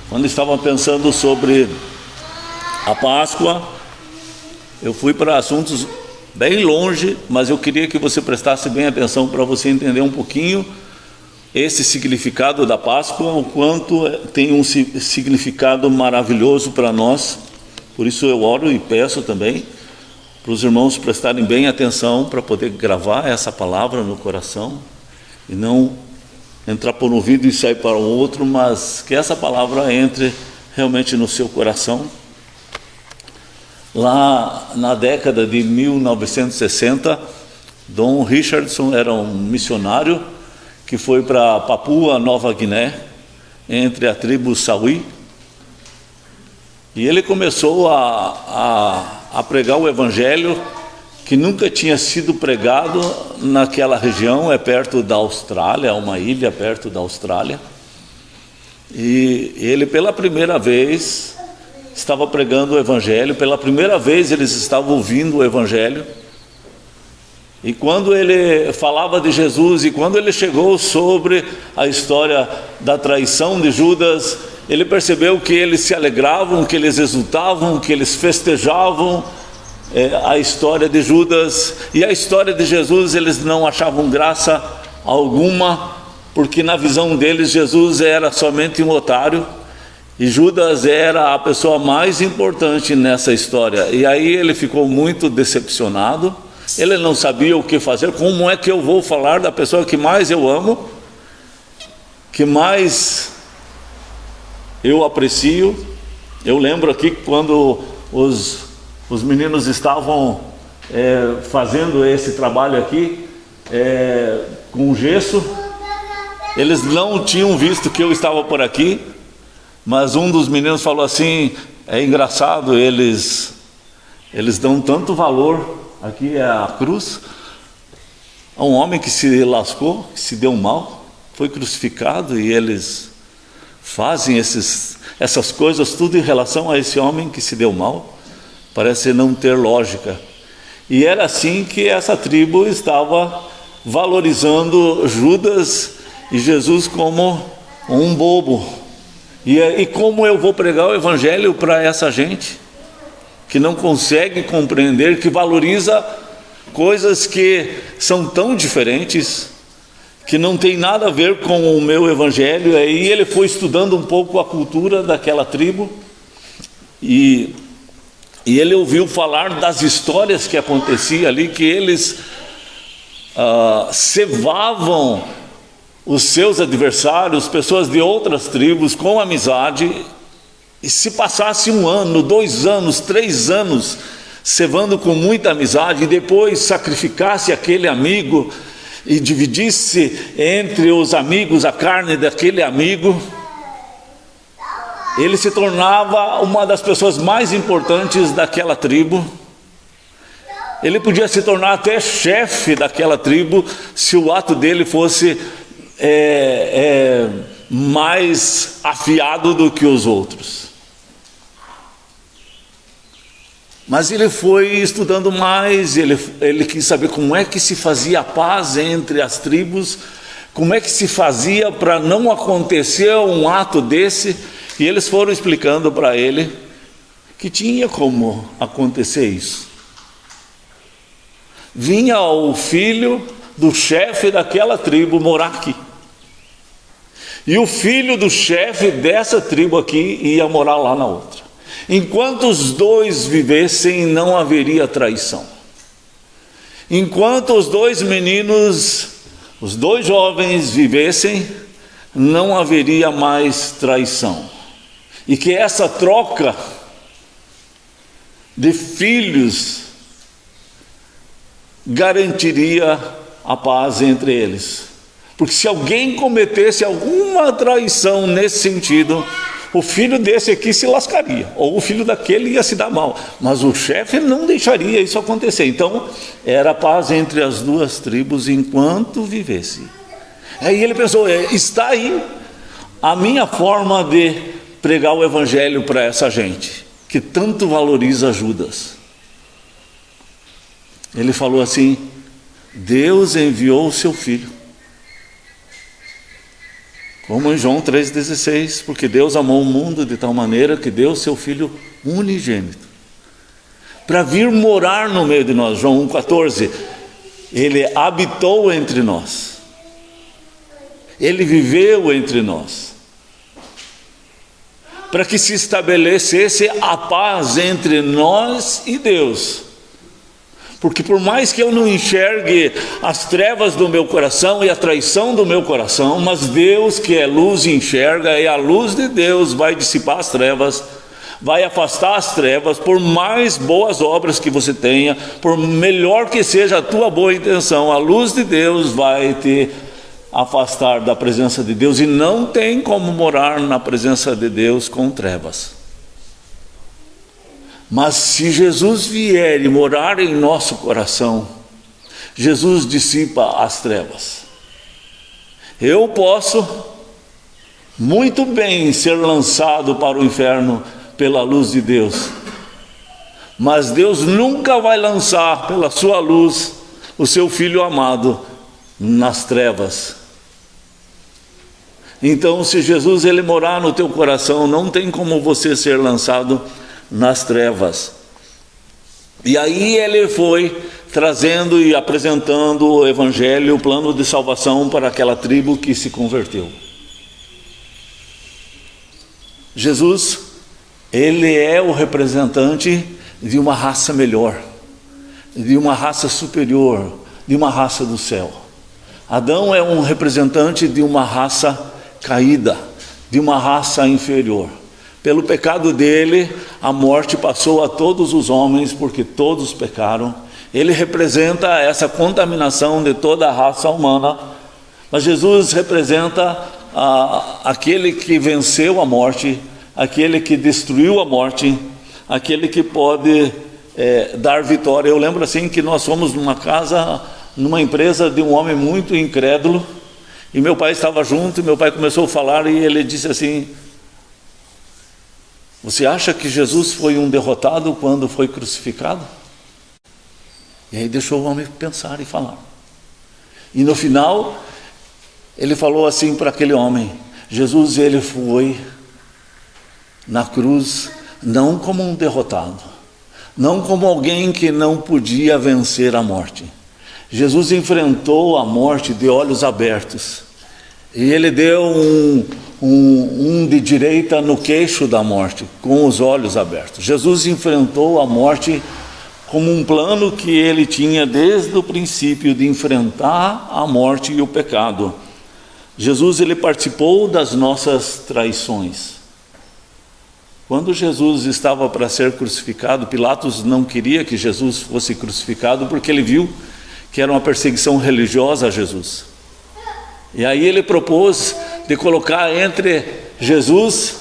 Quando estava pensando sobre a Páscoa, eu fui para assuntos bem longe, mas eu queria que você prestasse bem atenção para você entender um pouquinho esse significado da Páscoa, o quanto tem um significado maravilhoso para nós. Por isso eu oro e peço também para os irmãos prestarem bem atenção para poder gravar essa palavra no coração e não entrar por um ouvido e sair para o outro, mas que essa palavra entre realmente no seu coração. Lá na década de 1960, Dom Richardson era um missionário que foi para Papua Nova Guiné, entre a tribo Sawi, e ele começou a pregar o evangelho que nunca tinha sido pregado naquela região. É perto da Austrália, uma ilha perto da Austrália, e ele pela primeira vez estava pregando o evangelho, pela primeira vez eles estavam ouvindo o evangelho. E quando ele falava de Jesus, e quando ele chegou sobre a história da traição de Judas, ele percebeu que eles se alegravam, que eles exultavam, que eles festejavam a história de Judas, e a história de Jesus eles não achavam graça alguma, porque na visão deles Jesus era somente um otário, e Judas era a pessoa mais importante nessa história. E aí ele ficou muito decepcionado. Ele não sabia o que fazer. Como é que eu vou falar da pessoa que mais eu amo, que mais eu aprecio? Eu lembro aqui quando os meninos estavam fazendo esse trabalho aqui com gesso, eles não tinham visto que eu estava por aqui, mas um dos meninos falou assim: é engraçado, eles dão tanto valor, aqui é a cruz, a um homem que se lascou, que se deu mal, foi crucificado, e eles fazem essas coisas tudo em relação a esse homem que se deu mal. Parece não ter lógica. E era assim que essa tribo estava valorizando Judas e Jesus como um bobo. E como eu vou pregar o evangelho para essa gente que não consegue compreender, que valoriza coisas que são tão diferentes, que não tem nada a ver com o meu evangelho? Aí ele foi estudando um pouco a cultura daquela tribo, e ele ouviu falar das histórias que acontecia ali, que eles cevavam os seus adversários, pessoas de outras tribos, com amizade. E se passasse 1 ano, 2 anos, 3 anos cevando com muita amizade, e depois sacrificasse aquele amigo e dividisse entre os amigos a carne daquele amigo, ele se tornava uma das pessoas mais importantes daquela tribo. Ele podia se tornar até chefe daquela tribo, se o ato dele fosse mais afiado do que os outros. Mas ele foi estudando mais, ele quis saber como é que se fazia a paz entre as tribos, como é que se fazia para não acontecer um ato desse, e eles foram explicando para ele que tinha como acontecer isso. Vinha o filho do chefe daquela tribo morar aqui, e o filho do chefe dessa tribo aqui ia morar lá na outra. Enquanto os dois vivessem, não haveria traição. Enquanto os dois meninos, os dois jovens vivessem, não haveria mais traição. E que essa troca de filhos garantiria a paz entre eles. Porque se alguém cometesse alguma traição nesse sentido, o filho desse aqui se lascaria, ou o filho daquele ia se dar mal, mas o chefe não deixaria isso acontecer. Então era paz entre as duas tribos enquanto vivesse. Aí ele pensou: está aí a minha forma de pregar o evangelho para essa gente que tanto valoriza Judas. Ele falou assim: Deus enviou o seu filho Como em João 3,16, porque Deus amou o mundo de tal maneira que deu seu Filho unigênito, para vir morar no meio de nós. João 1,14, Ele habitou entre nós, Ele viveu entre nós, para que se estabelecesse a paz entre nós e Deus. Porque por mais que eu não enxergue as trevas do meu coração e a traição do meu coração, mas Deus, que é luz, enxerga, e a luz de Deus vai dissipar as trevas, vai afastar as trevas. Por mais boas obras que você tenha, por melhor que seja a tua boa intenção, a luz de Deus vai te afastar da presença de Deus, e não tem como morar na presença de Deus com trevas. Mas se Jesus vier e morar em nosso coração, Jesus dissipa as trevas. Eu posso muito bem ser lançado para o inferno pela luz de Deus, mas Deus nunca vai lançar pela sua luz o seu Filho amado nas trevas. Então, se Jesus ele morar no teu coração, não tem como você ser lançado nas trevas. E aí ele foi trazendo e apresentando o evangelho, o plano de salvação para aquela tribo que se converteu. Jesus, ele é o representante de uma raça melhor, de uma raça superior, de uma raça do céu. Adão é um representante de uma raça caída, de uma raça inferior. Pelo pecado dele, a morte passou a todos os homens, porque todos pecaram. Ele representa essa contaminação de toda a raça humana, mas Jesus representa aquele que venceu a morte, aquele que destruiu a morte, aquele que pode dar vitória. Eu lembro assim que nós fomos numa casa, numa empresa de um homem muito incrédulo, e meu pai estava junto, e meu pai começou a falar, e ele disse assim: você acha que Jesus foi um derrotado quando foi crucificado? E aí deixou o homem pensar e falar. E no final, ele falou assim para aquele homem: Jesus, ele foi na cruz não como um derrotado, não como alguém que não podia vencer a morte. Jesus enfrentou a morte de olhos abertos, e ele deu um de direita no queixo da morte, com os olhos abertos. Jesus enfrentou a morte como um plano que ele tinha desde o princípio de enfrentar a morte e o pecado. Jesus, ele participou das nossas traições. Quando Jesus estava para ser crucificado, Pilatos não queria que Jesus fosse crucificado, porque ele viu que era uma perseguição religiosa a Jesus. E aí ele propôs de colocar entre Jesus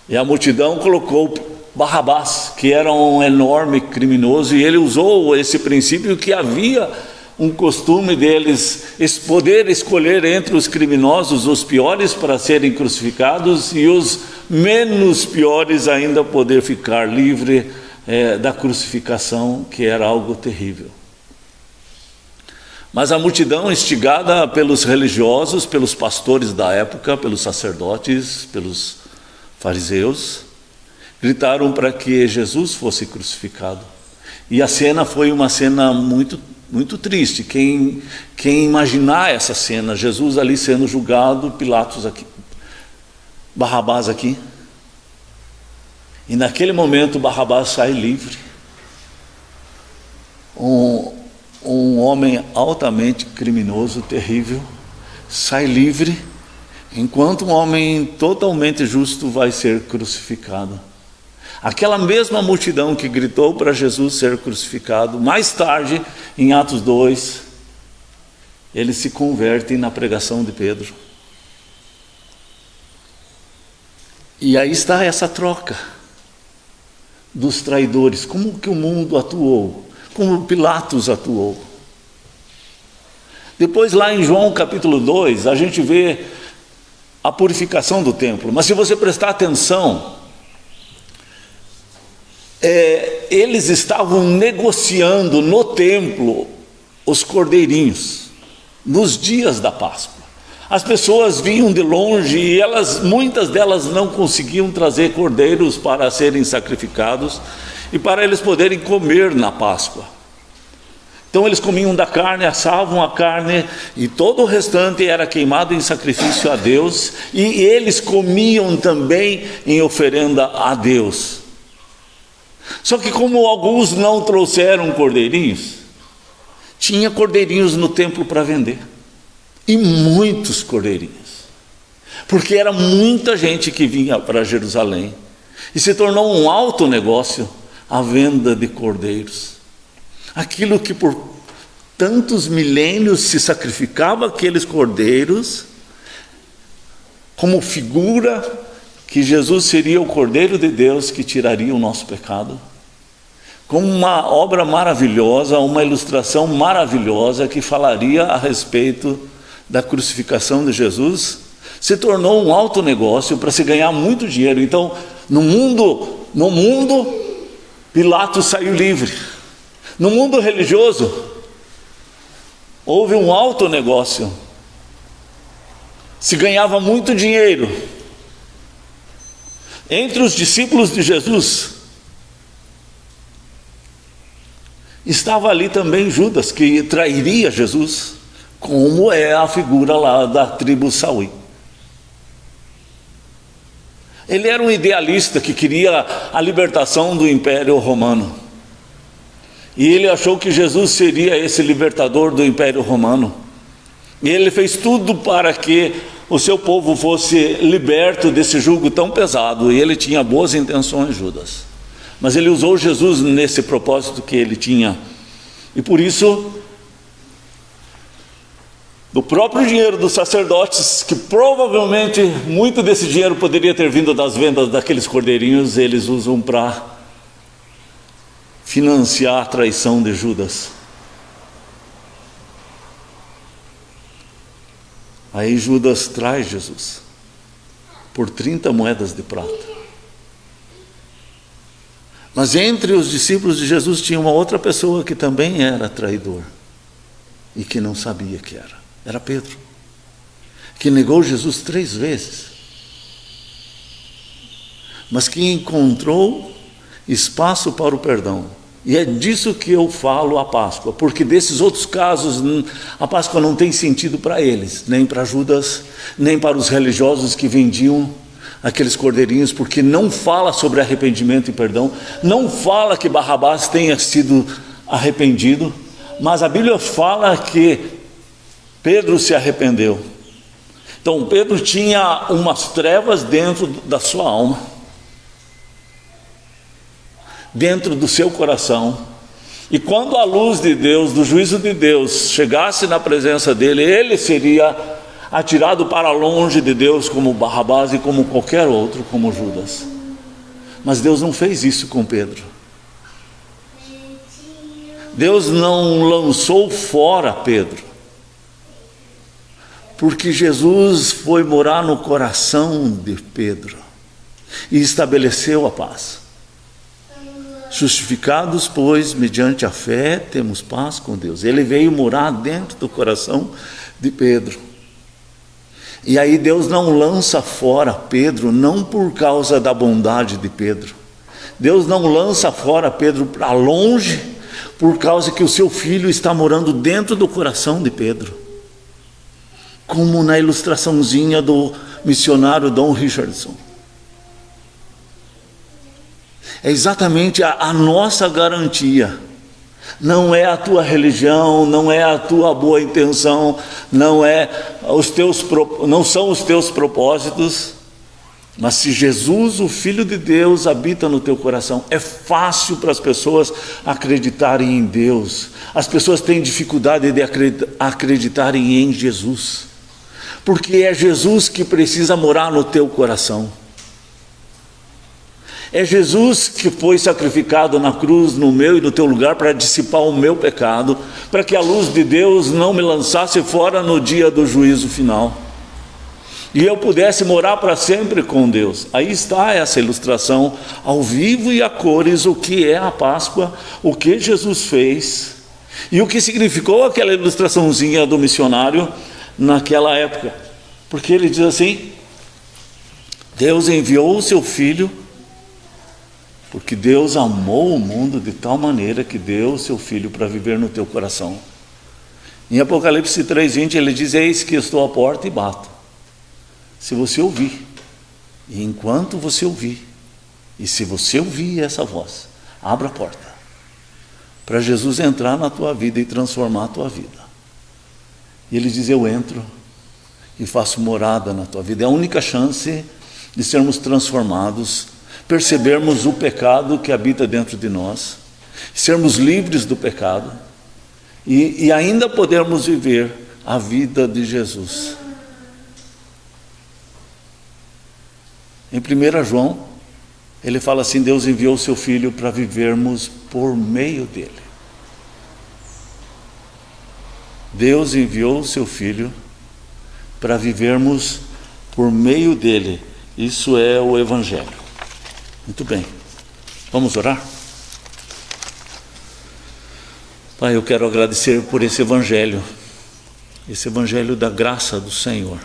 e a multidão, colocou Barrabás, que era um enorme criminoso, e ele usou esse princípio que havia um costume deles poder escolher entre os criminosos os piores para serem crucificados, e os menos piores ainda poder ficar livre da crucificação, que era algo terrível. Mas a multidão, instigada pelos religiosos, pelos pastores da época, pelos sacerdotes, pelos fariseus, gritaram para que Jesus fosse crucificado. E a cena foi uma cena muito, muito triste. Quem imaginar essa cena, Jesus ali sendo julgado, Pilatos aqui, Barrabás aqui. E naquele momento Barrabás sai livre. Um homem altamente criminoso, terrível, sai livre, enquanto um homem totalmente justo vai ser crucificado. Aquela mesma multidão que gritou para Jesus ser crucificado, mais tarde, em Atos 2, eles se convertem na pregação de Pedro. E aí está essa troca dos traidores. Como que o mundo atuou? Como Pilatos atuou? Depois, lá em João capítulo 2, a gente vê a purificação do templo. Mas se você prestar atenção, eles estavam negociando no templo os cordeirinhos, nos dias da Páscoa. As pessoas vinham de longe e muitas delas não conseguiam trazer cordeiros para serem sacrificados e para eles poderem comer na Páscoa. Então eles comiam da carne, assavam a carne e todo o restante era queimado em sacrifício a Deus, e eles comiam também em oferenda a Deus. Só que como alguns não trouxeram cordeirinhos, tinha cordeirinhos no templo para vender, e muitos cordeirinhos, porque era muita gente que vinha para Jerusalém, e se tornou um alto negócio a venda de cordeiros. Aquilo que por tantos milênios se sacrificava aqueles cordeiros, como figura que Jesus seria o Cordeiro de Deus que tiraria o nosso pecado, como uma obra maravilhosa, uma ilustração maravilhosa que falaria a respeito da crucificação de Jesus, se tornou um alto negócio para se ganhar muito dinheiro. Então, no mundo, Pilatos saiu livre. No mundo religioso, houve um alto negócio, se ganhava muito dinheiro. Entre os discípulos de Jesus, estava ali também Judas, que trairia Jesus, como é a figura lá da tribo Saui. Ele era um idealista que queria a libertação do Império Romano. E ele achou que Jesus seria esse libertador do Império Romano. E ele fez tudo para que o seu povo fosse liberto desse jugo tão pesado. E ele tinha boas intenções, Judas. Mas ele usou Jesus nesse propósito que ele tinha. E por isso, do próprio dinheiro dos sacerdotes, que provavelmente muito desse dinheiro poderia ter vindo das vendas daqueles cordeirinhos, eles usam para financiar a traição de Judas. Aí Judas traz Jesus por 30 moedas de prata. Mas entre os discípulos de Jesus tinha uma outra pessoa que também era traidor e que não sabia que era. Era Pedro, que negou Jesus 3 vezes, mas que encontrou espaço para o perdão. E é disso que eu falo a Páscoa, porque desses outros casos a Páscoa não tem sentido para eles, nem para Judas, nem para os religiosos que vendiam aqueles cordeirinhos, porque não fala sobre arrependimento e perdão, não fala que Barrabás tenha sido arrependido, mas a Bíblia fala que Pedro se arrependeu. Então Pedro tinha umas trevas dentro da sua alma, dentro do seu coração, e quando a luz de Deus, do juízo de Deus, chegasse na presença dele, ele seria atirado para longe de Deus, como Barrabás e como qualquer outro, como Judas. Mas Deus não fez isso com Pedro. Deus não lançou fora Pedro, porque Jesus foi morar no coração de Pedro e estabeleceu a paz. Justificados, pois, mediante a fé, temos paz com Deus. Ele veio morar dentro do coração de Pedro. E aí Deus não lança fora Pedro, não por causa da bondade de Pedro. Deus não lança fora Pedro para longe, por causa que o seu filho está morando dentro do coração de Pedro. Como na ilustraçãozinha do missionário Don Richardson. É exatamente a nossa garantia. Não é a tua religião, não é a tua boa intenção, não são os teus propósitos, mas se Jesus, o Filho de Deus, habita no teu coração, é fácil para as pessoas acreditarem em Deus. As pessoas têm dificuldade de acreditarem em Jesus, porque é Jesus que precisa morar no teu coração. É Jesus que foi sacrificado na cruz, no meu e no teu lugar, para dissipar o meu pecado, para que a luz de Deus não me lançasse fora no dia do juízo final, e eu pudesse morar para sempre com Deus. Aí está essa ilustração, ao vivo e a cores, o que é a Páscoa, o que Jesus fez, e o que significou aquela ilustraçãozinha do missionário naquela época. Porque ele diz assim: Deus enviou o seu Filho, porque Deus amou o mundo de tal maneira que deu o seu Filho para viver no teu coração. Em Apocalipse 3:20 ele diz: eis que estou à porta e bato. Se você ouvir, e enquanto você ouvir, e se você ouvir essa voz, abra a porta, para Jesus entrar na tua vida e transformar a tua vida. E ele diz: eu entro e faço morada na tua vida. É a única chance de sermos transformados, percebermos o pecado que habita dentro de nós, sermos livres do pecado e ainda podermos viver a vida de Jesus. Em 1 João, ele fala assim: Deus enviou o seu Filho para vivermos por meio dele. Deus enviou o seu Filho para vivermos por meio dele. Isso é o Evangelho. Muito bem, vamos orar? Pai, eu quero agradecer por esse Evangelho da graça do Senhor,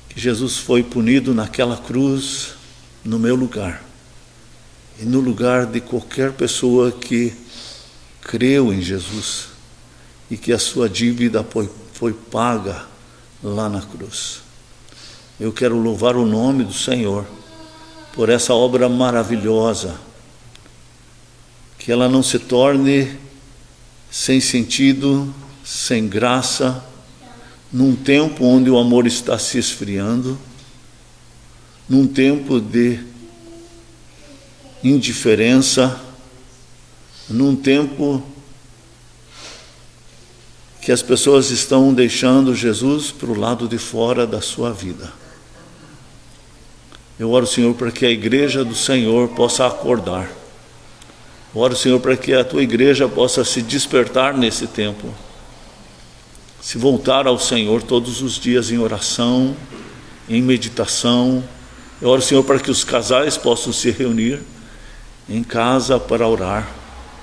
que Jesus foi punido naquela cruz no meu lugar e no lugar de qualquer pessoa que creu em Jesus e que a sua dívida foi paga lá na cruz. Eu quero louvar o nome do Senhor por essa obra maravilhosa, que ela não se torne sem sentido, sem graça, num tempo onde o amor está se esfriando, num tempo de indiferença, num tempo que as pessoas estão deixando Jesus para o lado de fora da sua vida. Eu oro, Senhor, para que a igreja do Senhor possa acordar. Eu oro, Senhor, para que a tua igreja possa se despertar nesse tempo, se voltar ao Senhor todos os dias em oração, em meditação. Eu oro, Senhor, para que os casais possam se reunir em casa para orar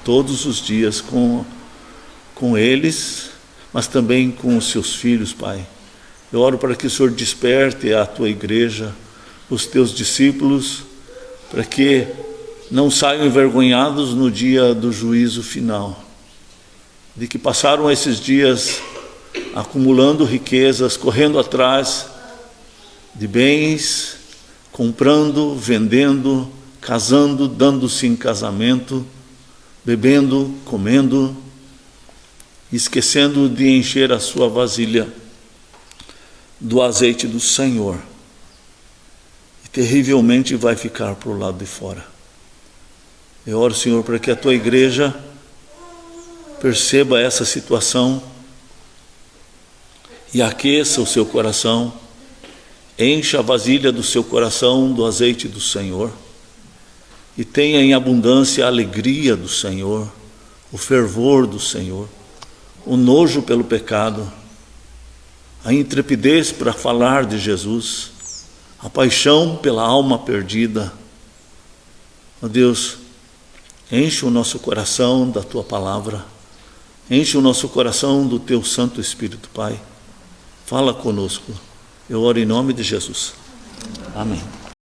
todos os dias com eles, mas também com os seus filhos, Pai. Eu oro para que o Senhor desperte a tua igreja, os teus discípulos, para que não saiam envergonhados no dia do juízo final, de que passaram esses dias acumulando riquezas, correndo atrás de bens, comprando, vendendo, casando, dando-se em casamento, bebendo, comendo, esquecendo de encher a sua vasilha do azeite do Senhor, e terrivelmente vai ficar para o lado de fora. Eu oro, Senhor, para que a tua igreja perceba essa situação e aqueça o seu coração, encha a vasilha do seu coração do azeite do Senhor e tenha em abundância a alegria do Senhor, o fervor do Senhor, o nojo pelo pecado, a intrepidez para falar de Jesus, a paixão pela alma perdida. Ó Deus, enche o nosso coração da tua palavra, enche o nosso coração do teu Santo Espírito, Pai. Fala conosco. Eu oro em nome de Jesus. Amém.